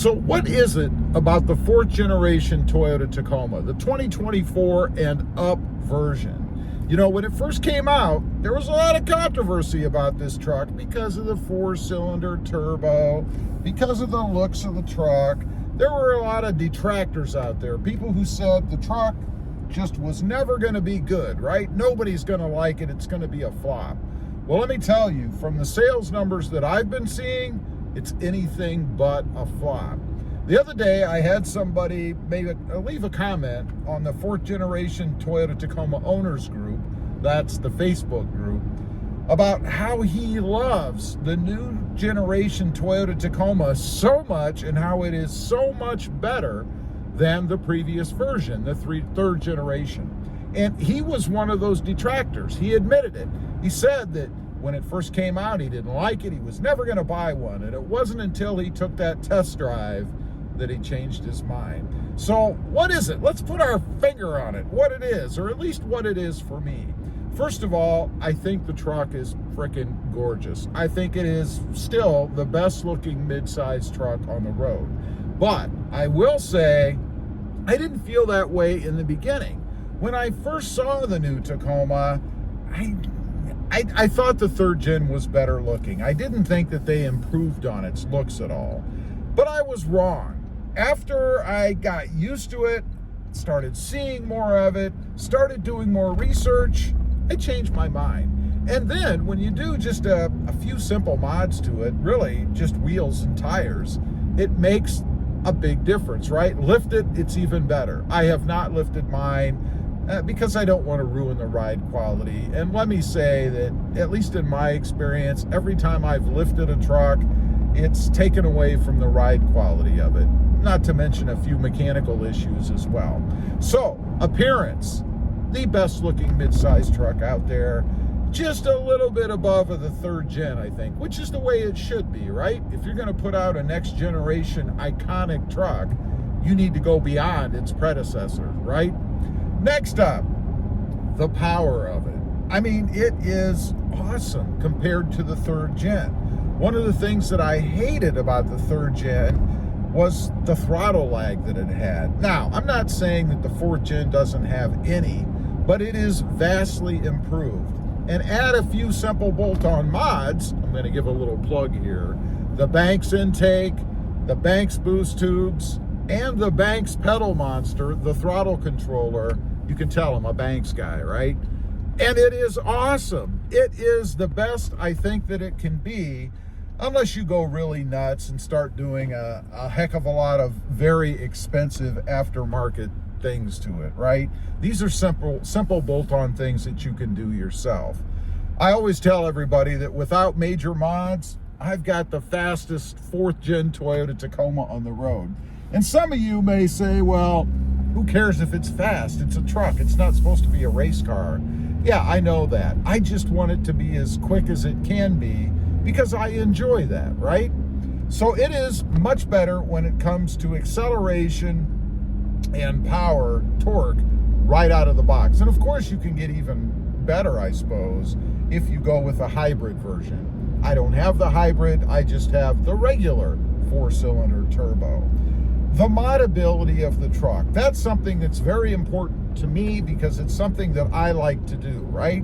So what is it about the fourth generation Toyota Tacoma, the 2024 and up version? You know, when it first came out, there was a lot of controversy about this truck because of the 4-cylinder turbo, because of the looks of the truck. There were a lot of detractors out there, people who said the truck just was never going to be good, right? Nobody's going to like it. It's going to be a flop. Well, let me tell you, from the sales numbers that I've been seeing, it's anything but a flop. The other day, I had somebody leave a comment on the fourth generation Toyota Tacoma owners group, that's the Facebook group, about how he loves the new generation Toyota Tacoma so much and how it is so much better than the previous version, the third generation. And he was one of those detractors. He admitted it. He said that when it first came out, he didn't like it. He was never going to buy one. And it wasn't until he took that test drive that he changed his mind. So what is it? Let's put our finger on it, what it is, or at least what it is for me. First of all, I think the truck is freaking gorgeous. I think it is still the best looking mid-size truck on the road. But I will say, I didn't feel that way in the beginning. When I first saw the new Tacoma, I thought the third gen was better looking. I didn't think that they improved on its looks at all. But I was wrong. After I got used to it, started seeing more of it, started doing more research, I changed my mind. And then when you do just a few simple mods to it, really just wheels and tires, it makes a big difference, right? Lift it, it's even better. I have not lifted mine because I don't want to ruin the ride quality. And let me say that, at least in my experience, every time I've lifted a truck, it's taken away from the ride quality of it. Not to mention a few mechanical issues as well. So, appearance, the best looking mid-size truck out there, just a little bit above of the third gen, I think, which is the way it should be, right? If you're going to put out a next generation iconic truck, you need to go beyond its predecessor, right? Next up, the power of it. I mean, it is awesome compared to the third gen. One of the things that I hated about the third gen was the throttle lag that it had. Now, I'm not saying that the fourth gen doesn't have any, but it is vastly improved. And add a few simple bolt-on mods, I'm going to give a little plug here, the Banks intake, the Banks boost tubes, and the Banks pedal monster, the throttle controller. You can tell I'm a Banks guy, right? And it is awesome. It is the best I think that it can be, unless you go really nuts and start doing a heck of a lot of very expensive aftermarket things to it, right? These are simple bolt-on things that you can do yourself. I always tell everybody that without major mods, I've got the fastest fourth gen Toyota Tacoma on the road. And some of you may say, well, who cares if it's fast? It's a truck. It's not supposed to be a race car. Yeah, I know that. I just want it to be as quick as it can be because I enjoy that, right? So it is much better when it comes to acceleration and power, torque, right out of the box. And of course you can get even better, I suppose, if you go with a hybrid version. I don't have the hybrid, I just have the regular 4-cylinder turbo. The modability of the truck, that's something that's very important to me because it's something that I like to do, right?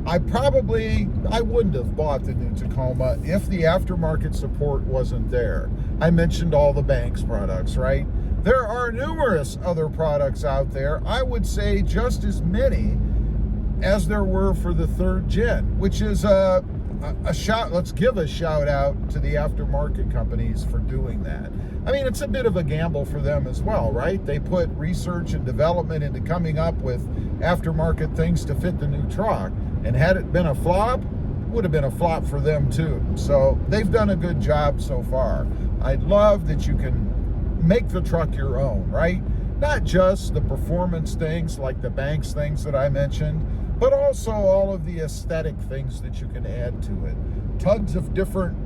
I wouldn't have bought the new Tacoma if the aftermarket support wasn't there. I mentioned all the Banks products, right? There are numerous other products out there, I would say just as many as there were for the third gen, which is a shout. Let's give a shout out to the aftermarket companies for doing that. I mean, it's a bit of a gamble for them as well, right? They put research and development into coming up with aftermarket things to fit the new truck. And had it been a flop, it would have been a flop for them too. So they've done a good job so far. I love that you can make the truck your own, right? Not just the performance things like the Banks things that I mentioned, but also all of the aesthetic things that you can add to it. Tons of different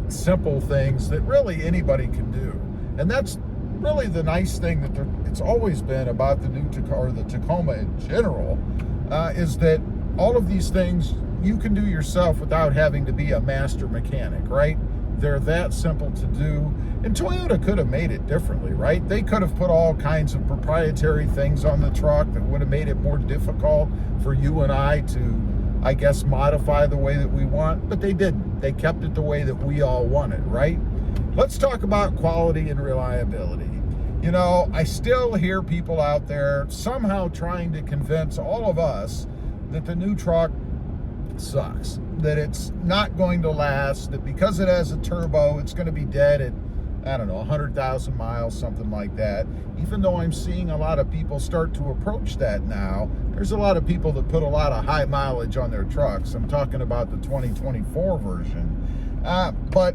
simple things that really anybody can do. And that's really the nice thing that it's always been about the new Tacoma, or the Tacoma in general, is that all of these things you can do yourself without having to be a master mechanic, right? They're that simple to do. And Toyota could have made it differently, right? They could have put all kinds of proprietary things on the truck that would have made it more difficult for you and I to, I guess, modify the way that we want, but they didn't. They kept it the way that we all want it, right? Let's talk about quality and reliability. You know, I still hear people out there somehow trying to convince all of us that the new truck sucks, that it's not going to last, that because it has a turbo, it's going to be dead at, I don't know, 100,000 miles, something like that. Even though I'm seeing a lot of people start to approach that now, there's a lot of people that put a lot of high mileage on their trucks. I'm talking about the 2024 version. But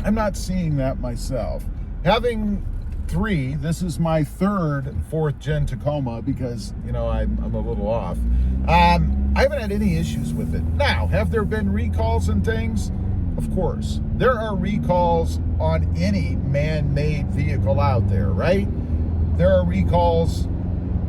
I'm not seeing that myself. Having three, this is my third fourth gen Tacoma because, you know, I'm a little off. I haven't had any issues with it. Now, have there been recalls and things? Of course. There are recalls on any man-made vehicle out there, right? There are recalls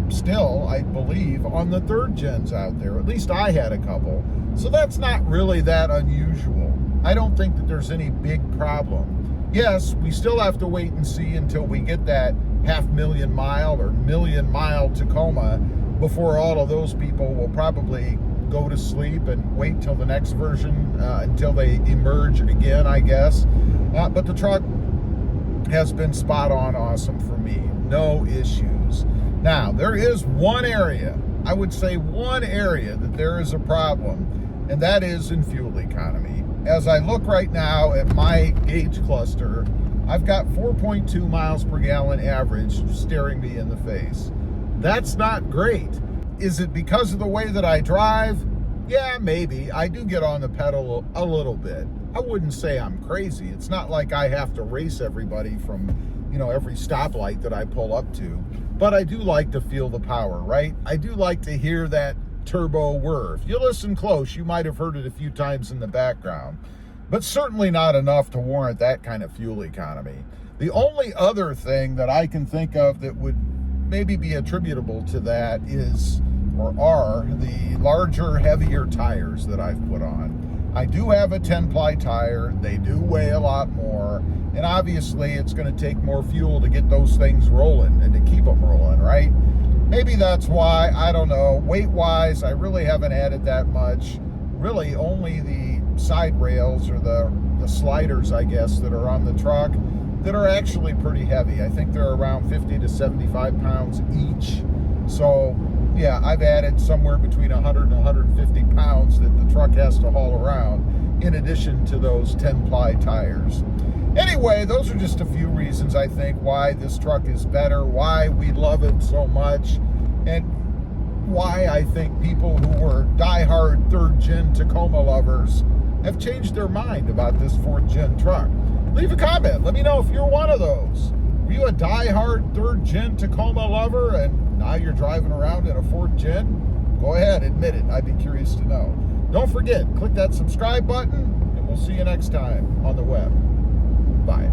still, I believe, on the third gens out there. At least I had a couple. So that's not really that unusual. I don't think that there's any big problem. Yes, we still have to wait and see until we get that 500,000 mile or million mile Tacoma before all of those people will probably go to sleep and wait till the next version until they emerge again, I guess. But the truck has been spot on awesome for me. No issues. Now, there is one area, I would say one area that there is a problem, and that is in fuel economy. As I look right now at my gauge cluster, I've got 4.2 miles per gallon average staring me in the face. That's not great. Is it because of the way that I drive? Yeah, maybe. I do get on the pedal a little bit. I wouldn't say I'm crazy. It's not like I have to race everybody from, you know, every stoplight that I pull up to. But I do like to feel the power, right? I do like to hear that turbo whir. If you listen close, you might have heard it a few times in the background, but certainly not enough to warrant that kind of fuel economy. The only other thing that I can think of that would maybe be attributable to that is, or are, the larger, heavier tires that I've put on. I do have a 10-ply tire. They do weigh a lot more, and obviously it's going to take more fuel to get those things rolling and to keep them rolling, right? Maybe that's why, I don't know. Weight-wise, I really haven't added that much. Really only the side rails or the sliders, I guess, that are on the truck that are actually pretty heavy. I think they're around 50 to 75 pounds each. So, yeah, I've added somewhere between 100 and 150 pounds that the truck has to haul around, in addition to those 10-ply tires. Anyway, those are just a few reasons, I think, why this truck is better, why we love it so much, and why I think people who were diehard third-gen Tacoma lovers have changed their mind about this fourth-gen truck. Leave a comment. Let me know if you're one of those. Were you a diehard third-gen Tacoma lover and now you're driving around in a fourth-gen? Go ahead, admit it. I'd be curious to know. Don't forget, click that subscribe button, and we'll see you next time on the web. Bye.